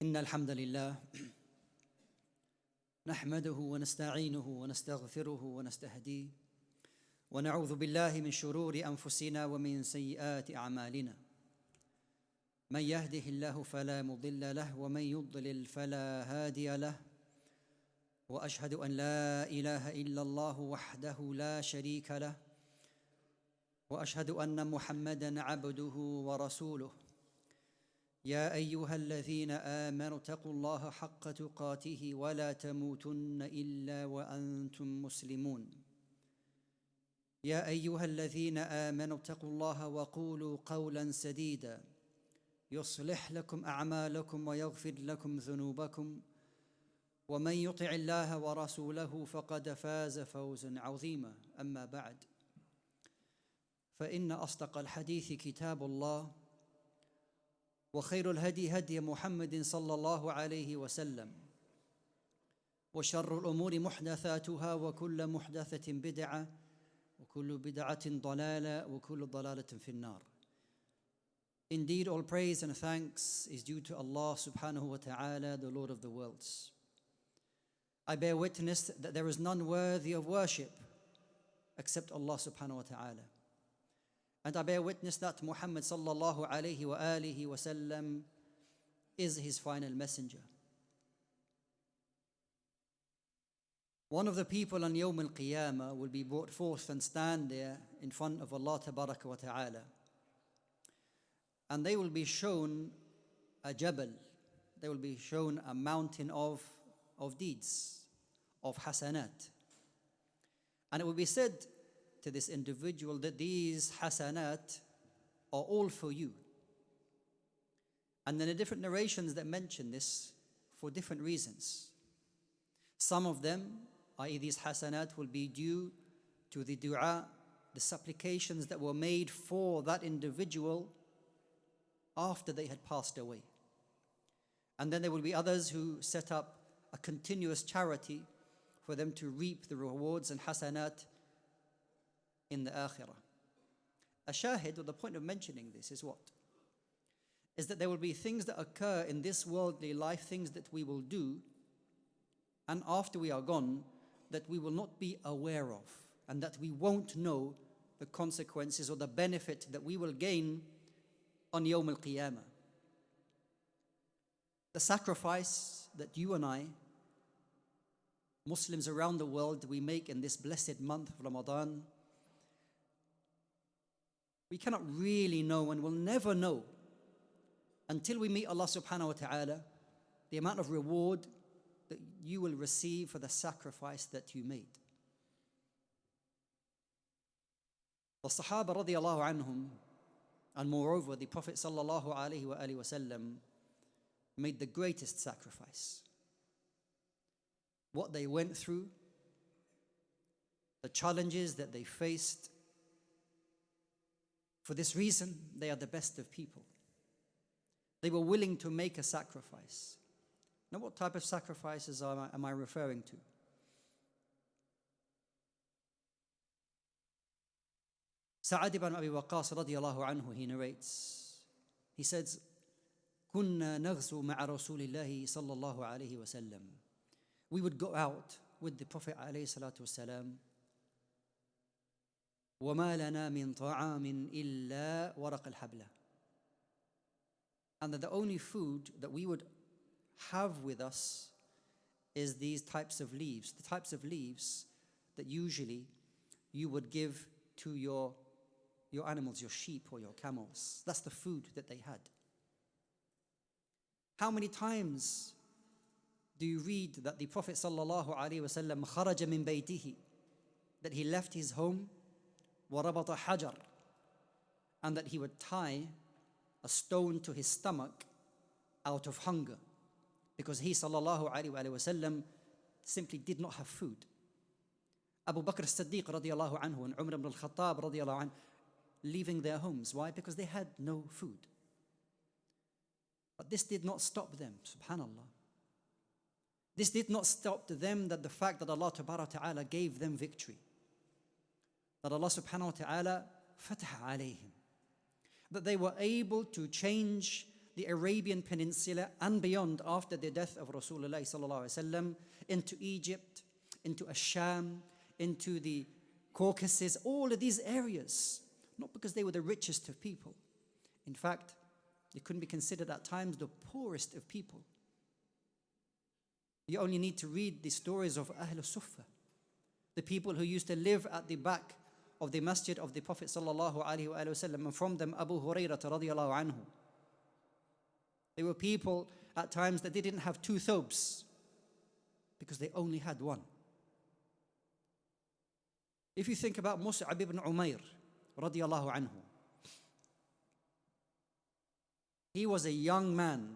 إن الحمد لله نحمده ونستعينه ونستغفره ونستهديه ونعوذ بالله من شرور أنفسنا ومن سيئات أعمالنا من يهده الله فلا مضل له ومن يضلل فلا هادي له وأشهد أن لا إله إلا الله وحده لا شريك له وأشهد أن محمدًا عبده ورسوله يا أيها الذين آمنوا اتقوا الله حق تقاته ولا تموتن إلا وأنتم مسلمون يا أيها الذين آمنوا اتقوا الله وقولوا قولا سديدا يصلح لكم أعمالكم ويغفر لكم ذنوبكم ومن يطع الله ورسوله فقد فاز فوزا عظيما أما بعد فإن أصدق الحديث كتاب الله وخير الهدي هدي محمد صلى الله عليه وسلم وشر الأمور محدثاتها وكل محدثة بدعة وكل بدعة ضلالة وكل ضلالة في النار. Indeed, all praise and thanks is due to Allah subhanahu wa ta'ala, the Lord of the worlds. I bear witness that there is none worthy of worship except Allah subhanahu wa ta'ala. And I bear witness that Muhammad sallallahu alayhi wa alihi wa sallam is his final messenger. One of the people on Yawm al-Qiyamah will be brought forth and stand there in front of Allah tabaraka wa ta'ala. And they will be shown a jabal. They will be shown a mountain of deeds, of hasanat. And it will be said to this individual that these hasanat are all for you. And then the different narrations that mention this for different reasons. Some of them, i.e. these hasanat, will be due to the dua, the supplications that were made for that individual after they had passed away. And then there will be others who set up a continuous charity for them to reap the rewards and hasanat in the akhirah. A shahid, or the point of mentioning this is what? Is that there will be things that occur in this worldly life, things that we will do, and after we are gone, that we will not be aware of, and that we won't know the consequences or the benefit that we will gain on Yawm al-Qiyamah. The sacrifice that you and I, Muslims around the world, we make in this blessed month of Ramadan, we cannot really know and will never know until we meet Allah subhanahu wa ta'ala the amount of reward that you will receive for the sacrifice that you made. The Sahaba radiallahu anhum, and moreover the Prophet sallallahu alayhi wa alihi wa sallam, made the greatest sacrifice. What they went through, the challenges that they faced, for this reason, they are the best of people. They were willing to make a sacrifice. Now, what type of sacrifices am I referring to? Sa'ad ibn Abi Waqqas radiyallahu anhu, he narrates, he says, كنا نغزو مع رسول الله صلى الله عليه وسلم. We would go out with the Prophet عليه الصلاة والسلام. وما لنا من طعام إلا ورق الحبلة. And that the only food that we would have with us is these types of leaves, the types of leaves that usually you would give to your animals, your sheep or your camels. That's the food that they had. How many times do you read that the Prophet sallallahu alaihi wasallam kharaja min baytihi, that he left his home, وَرَبَطَ حَجَرٍ, and that he would tie a stone to his stomach out of hunger, because he sallallahu alaihi wasallam simply did not have food. Abu Bakr as-Siddiq radiallahu anhu and Umar ibn al-Khattab radiallahu anhu leaving their homes. Why? Because they had no food. But this did not stop them, subhanallah. This did not stop them, that the fact that Allah ta'ala gave them victory, that Allah subhanahu wa ta'ala fatah alayhim, that they were able to change the Arabian Peninsula and beyond after the death of Rasulullah sallallahu alaihi wasallam, into Egypt, into Asham, into the Caucasus, all of these areas, not because they were the richest of people. In fact, they couldn't be considered at times the poorest of people. You only need to read the stories of Ahl Suffah, the people who used to live at the back of the Masjid of the Prophet sallallahu alaihi wasallam, and from them Abu Hurairah radiyallahu anhu. They were people at times that they didn't have two thobes because they only had one. If you think about Mus'ab ibn Umair radiyallahu anhu, he was a young man,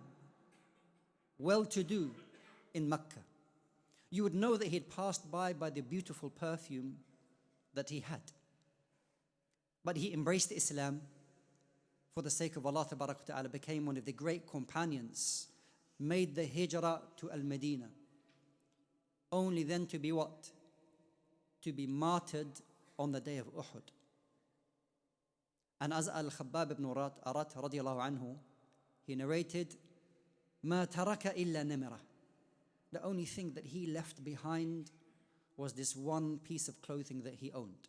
well-to-do in Mecca. You would know that he had passed by the beautiful perfume that he had. But he embraced Islam for the sake of Allah Ta'ala, became one of the great companions, made the hijrah to Al-Medina, only then to be what? To be martyred on the day of Uhud. And as Al-Khabbab ibn Arat radiyallahu anhu, he narrated, مَا تَرَكَ إِلَّا نَمِرَةً. The only thing that he left behind was this one piece of clothing that he owned.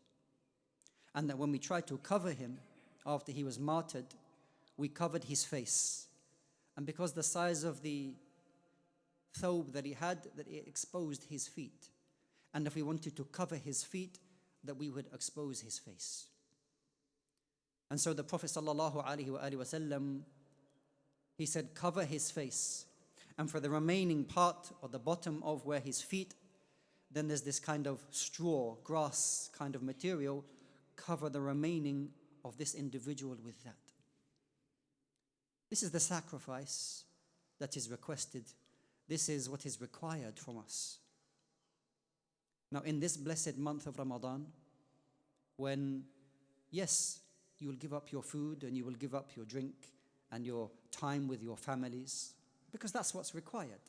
And that when we tried to cover him after he was martyred, we covered his face. And because the size of the thobe that he had, that it exposed his feet. And if we wanted to cover his feet, that we would expose his face. And so the Prophet sallallahu alaihi wasallam, he said, cover his face. And for the remaining part or the bottom of where his feet, then there's this kind of straw, grass kind of material, cover the remaining of this individual with that. This is the sacrifice that is requested. This is what is required from us. Now, in this blessed month of Ramadan, when, yes, you will give up your food and you will give up your drink and your time with your families, because that's what's required.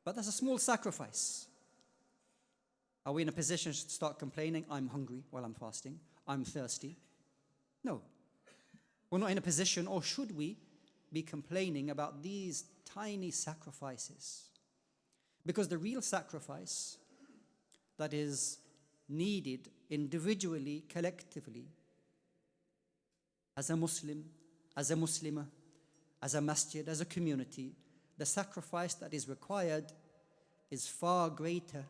But that's a small sacrifice. Are we in a position to start complaining, I'm hungry while I'm fasting, I'm thirsty? No. We're not in a position, or should we be complaining about these tiny sacrifices? Because the real sacrifice that is needed individually, collectively, as a Muslim, as a Muslimah, as a masjid, as a community, the sacrifice that is required is far greater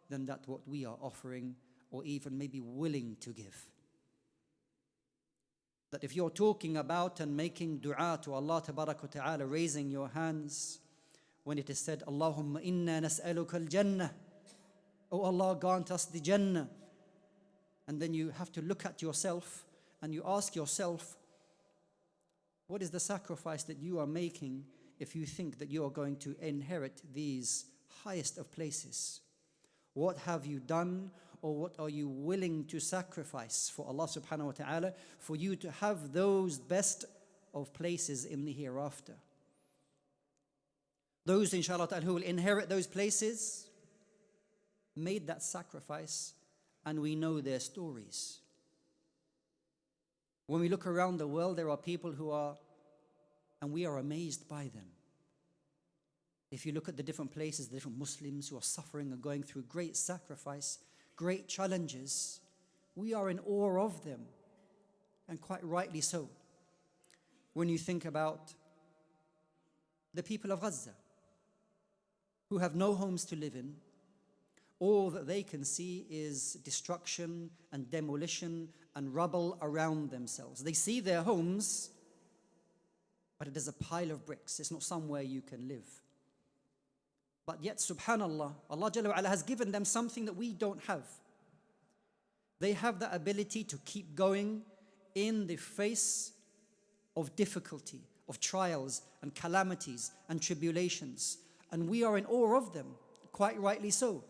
than that what we are offering or even maybe willing to give. That if you're talking about and making dua to Allah Ta'ala, raising your hands, when it is said, Allahumma inna nas'aluka al-jannah, oh Allah, grant us the Jannah. And then you have to look at yourself and you ask yourself, what is the sacrifice that you are making if you think that you are going to inherit these highest of places? What have you done, or what are you willing to sacrifice for Allah subhanahu wa ta'ala for you to have those best of places in the hereafter? Those, inshallah ta'ala, who will inherit those places made that sacrifice, and we know their stories. When we look around the world, there are people who are, and we are amazed by them. If you look at the different places, the different Muslims who are suffering and going through great sacrifice, great challenges, we are in awe of them, and quite rightly so. When you think about the people of Gaza, who have no homes to live in, all that they can see is destruction and demolition and rubble around themselves. They see their homes, but it is a pile of bricks. It's not somewhere you can live. But yet, subhanallah, Allah Jalla wa Ala has given them something that we don't have. They have the ability to keep going in the face of difficulty, of trials and calamities and tribulations. And we are in awe of them, quite rightly so.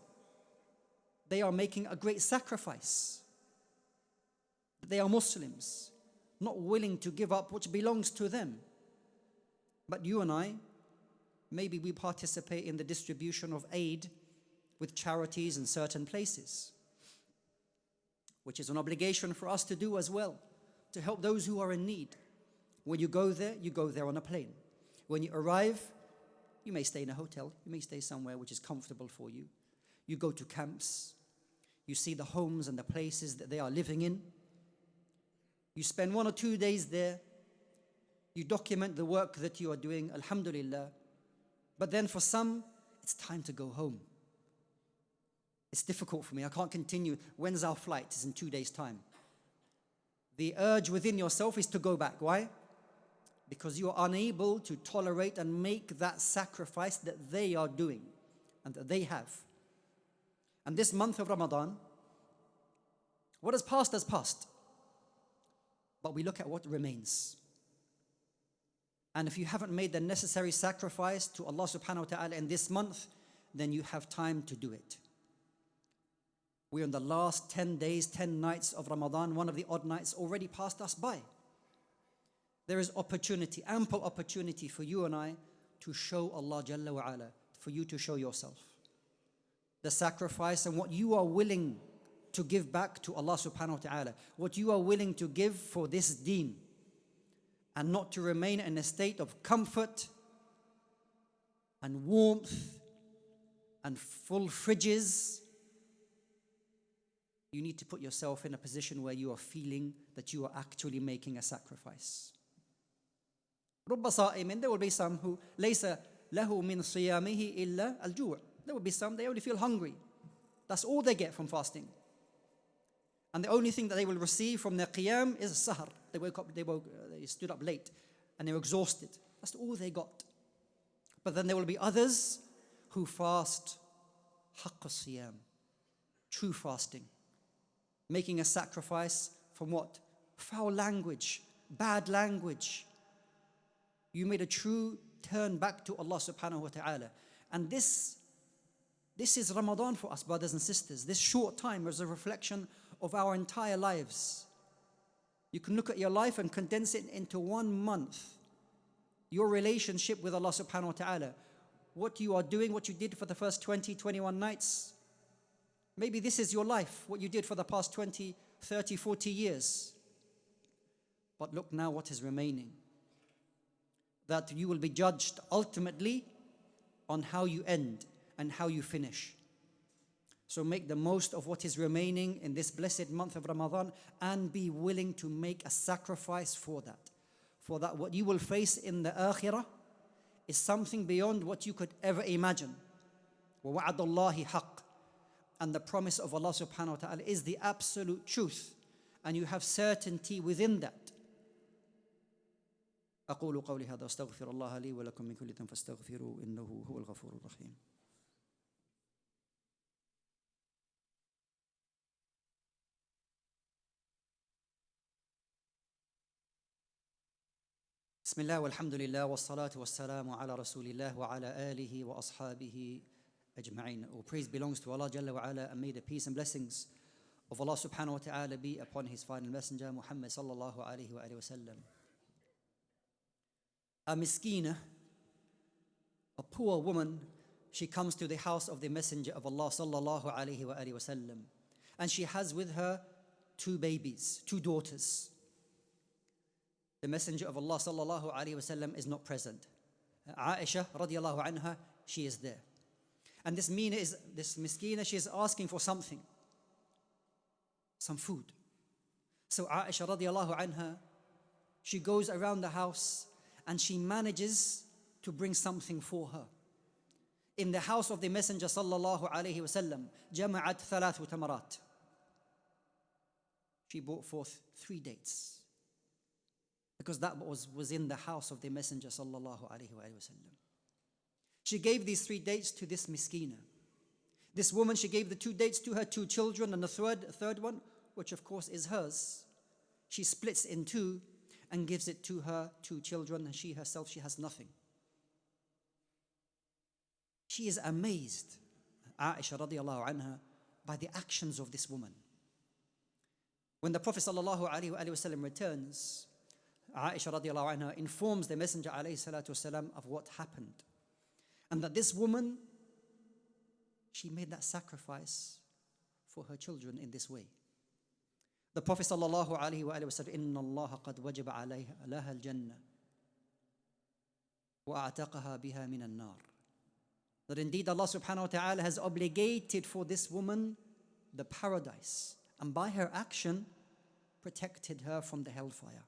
They are making a great sacrifice. They are Muslims, not willing to give up what belongs to them. But you and I, maybe we participate in the distribution of aid with charities in certain places, which is an obligation for us to do as well, to help those who are in need. When you go there on a plane. When you arrive, you may stay in a hotel, you may stay somewhere which is comfortable for you. You go to camps, you see the homes and the places that they are living in. You spend 1 or 2 days there. You document the work that you are doing, alhamdulillah. But then for some, it's time to go home. It's difficult for me, I can't continue. When's our flight? It's in 2 days' time. The urge within yourself is to go back. Why? Because you are unable to tolerate and make that sacrifice that they are doing and that they have. And this month of Ramadan, what has passed. But we look at what remains. And if you haven't made the necessary sacrifice to Allah subhanahu wa ta'ala in this month, then you have time to do it. We're in the last 10 days, 10 nights of Ramadan. One of the odd nights already passed us by. There is opportunity, ample opportunity for you and I to show Allah Jalla wa Ala, for you to show yourself. The sacrifice and what you are willing to give back to Allah subhanahu wa ta'ala, what you are willing to give for this deen, and not to remain in a state of comfort and warmth and full fridges. You need to put yourself in a position where you are feeling that you are actually making a sacrifice. رب صائم, there will be some who ليس له من صيامه إلا الجوع. There will be some, they only feel hungry. That's all they get from fasting. And the only thing that they will receive from their qiyam is sahar. They stood up late and they were exhausted. That's all they got. But then there will be others who fast haqq siyam, true fasting, making a sacrifice from what? Foul language, bad language. You made a true turn back to Allah subhanahu wa ta'ala. And this is Ramadan for us, brothers and sisters. This short time is a reflection of our entire lives. You can look at your life and condense it into 1 month. Your relationship with Allah subhanahu wa ta'ala. What you are doing, what you did for the first 20, 21 nights. Maybe this is your life, what you did for the past 20, 30, 40 years. But look now what is remaining. That you will be judged ultimately on how you end and how you finish. So make the most of what is remaining in this blessed month of Ramadan and be willing to make a sacrifice for that. For that what you will face in the akhirah is something beyond what you could ever imagine. وَوَعَدَ اللَّهِ حَقٌّ. And the promise of Allah subhanahu wa ta'ala is the absolute truth. And you have certainty within that. أقول قولي هذا أستغفر الله لي ولكم من كل ذنب فاستغفروه إنه هو الغفور الرحيم. بسم الله والحمد لله والصلاة والسلام على رسول الله وعلى آله وأصحابه أجمعين. All praise belongs to Allah Jalla wa Ala, and may the peace and blessings of Allah subhanahu wa ta'ala be upon his final messenger Muhammad sallallahu alayhi wa sallam. A miskina, a poor woman, she comes to the house of the messenger of Allah sallallahu alayhi wa sallam, and she has with her 2 babies, 2 daughters. The messenger of Allah sallallahu alayhi wa sallam is not present. Aisha radiallahu anha, she is there. And this miskina, she is asking for something, some food. So Aisha radiallahu anha, she goes around the house and she manages to bring something for her. In the house of the messenger sallallahu alayhi wa sallam, jama'at 3 tamarat. She brought forth 3 dates. Because that was in the house of the messenger sallallahu alayhi wa sallam. She gave these 3 dates to this miskina. This woman, she gave the 2 dates to her 2 children, and the third one, which of course is hers, she splits in 2 and gives it to her 2 children, and she herself, she has nothing. She is amazed, Aisha radiallahu anha, by the actions of this woman. When the Prophet sallallahu alayhi wa sallam returns, Aisha radiallahu anha informs the Messenger alayhi salatu wasalam of what happened. And that this woman, she made that sacrifice for her children in this way. The Prophet sallallahu alayhi wa sallam, إِنَّ اللَّهَ قَدْ وَجَبَ عَلَيْهَا الْجَنَّةِ. وأعتقها بها من النار. That indeed Allah subhanahu wa ta'ala has obligated for this woman the paradise, and by her action protected her from the hellfire.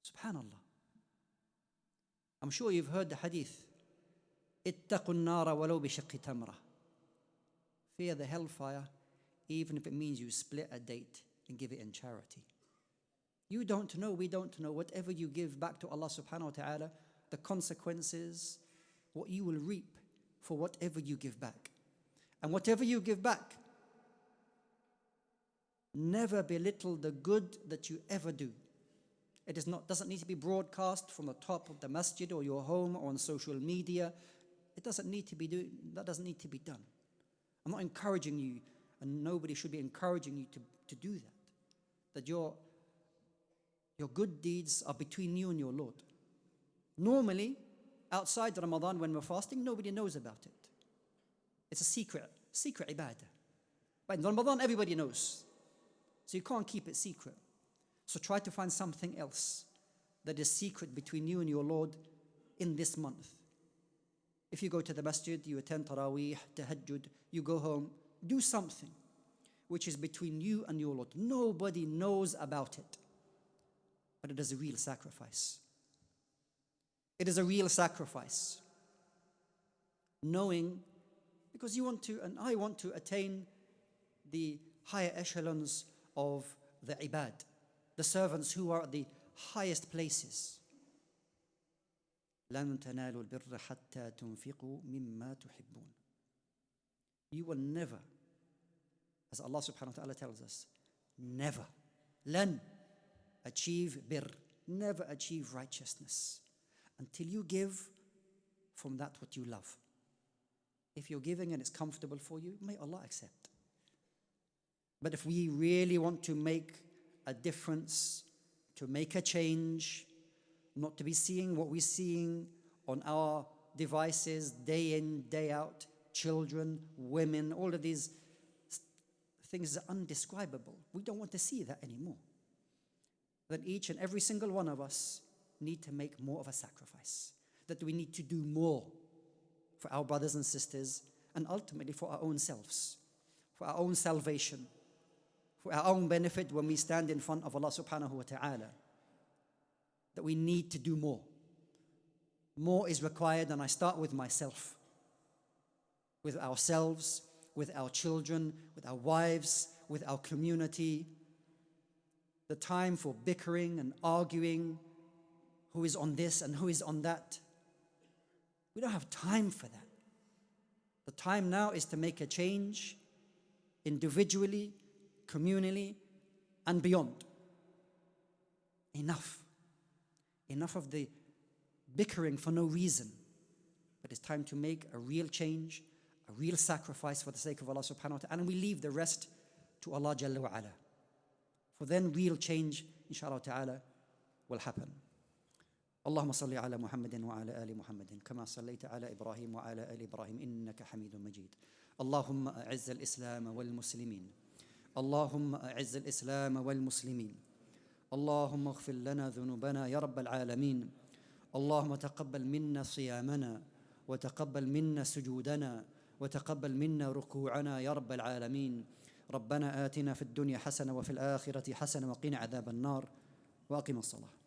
Subhanallah. I'm sure you've heard the hadith, اتقوا النار ولو بشق تمرة. Fear the hellfire, even if it means you split a date and give it in charity. You don't know, we don't know. Whatever you give back to Allah subhanahu wa ta'ala, the consequences, what you will reap for whatever you give back. And whatever you give back, never belittle the good that you ever do. It doesn't need to be broadcast from the top of the masjid or your home or on social media. That doesn't need to be done. I'm not encouraging you, and nobody should be encouraging you to do that. That your good deeds are between you and your Lord. Normally, outside Ramadan when we're fasting, nobody knows about it. It's a secret ibadah. But in Ramadan, everybody knows. So you can't keep it secret. So try to find something else that is secret between you and your Lord in this month. If you go to the masjid, you attend Taraweeh, Tahajjud, you go home, do something which is between you and your Lord. Nobody knows about it. But it is a real sacrifice. It is a real sacrifice. Knowing, because you want to, and I want to attain the higher echelons of the ibad, the servants who are at the highest places. لَن تَنَالُوا الْبِرَّ حَتَّى تُنْفِقُوا مِمَّا تُحِبُّونَ. You will never, as Allah subhanahu wa ta'ala tells us, never, لن achieve bir, never achieve righteousness until you give from that what you love. If you're giving and it's comfortable for you, may Allah accept. But if we really want to make a difference, to make a change, not to be seeing what we're seeing on our devices day in, day out, children, women, all of these things are undescribable. We don't want to see that anymore. That each and every single one of us need to make more of a sacrifice. That we need to do more for our brothers and sisters, and ultimately for our own selves, for our own salvation, for our own benefit when we stand in front of Allah subhanahu wa ta'ala. That we need to do more. More is required, and I start with myself, with ourselves, with our children, with our wives, with our community. The time for bickering and arguing, who is on this and who is on that. We don't have time for that. The time now is to make a change individually, communally, and beyond. Enough. Enough of the bickering for no reason. But it's time to make a real change, a real sacrifice for the sake of Allah subhanahu wa ta'ala, and we leave the rest to Allah Jalla wa ala. For then real change, inshallah ta'ala, will happen. اللهم صل على محمد وعلى آل محمد كما صليت على إبراهيم وعلى آل إبراهيم إنك حميد مجيد. اللهم أعز الإسلام والمسلمين. اللهم أعز الإسلام والمسلمين. اللهم اغفر لنا ذنوبنا يا رب العالمين. اللهم تقبل منا صيامنا وتقبل منا سجودنا وتقبل منا ركوعنا يا رب العالمين. ربنا آتنا في الدنيا حسنة وفي الآخرة حسنة وقنا عذاب النار وأقم الصلاة.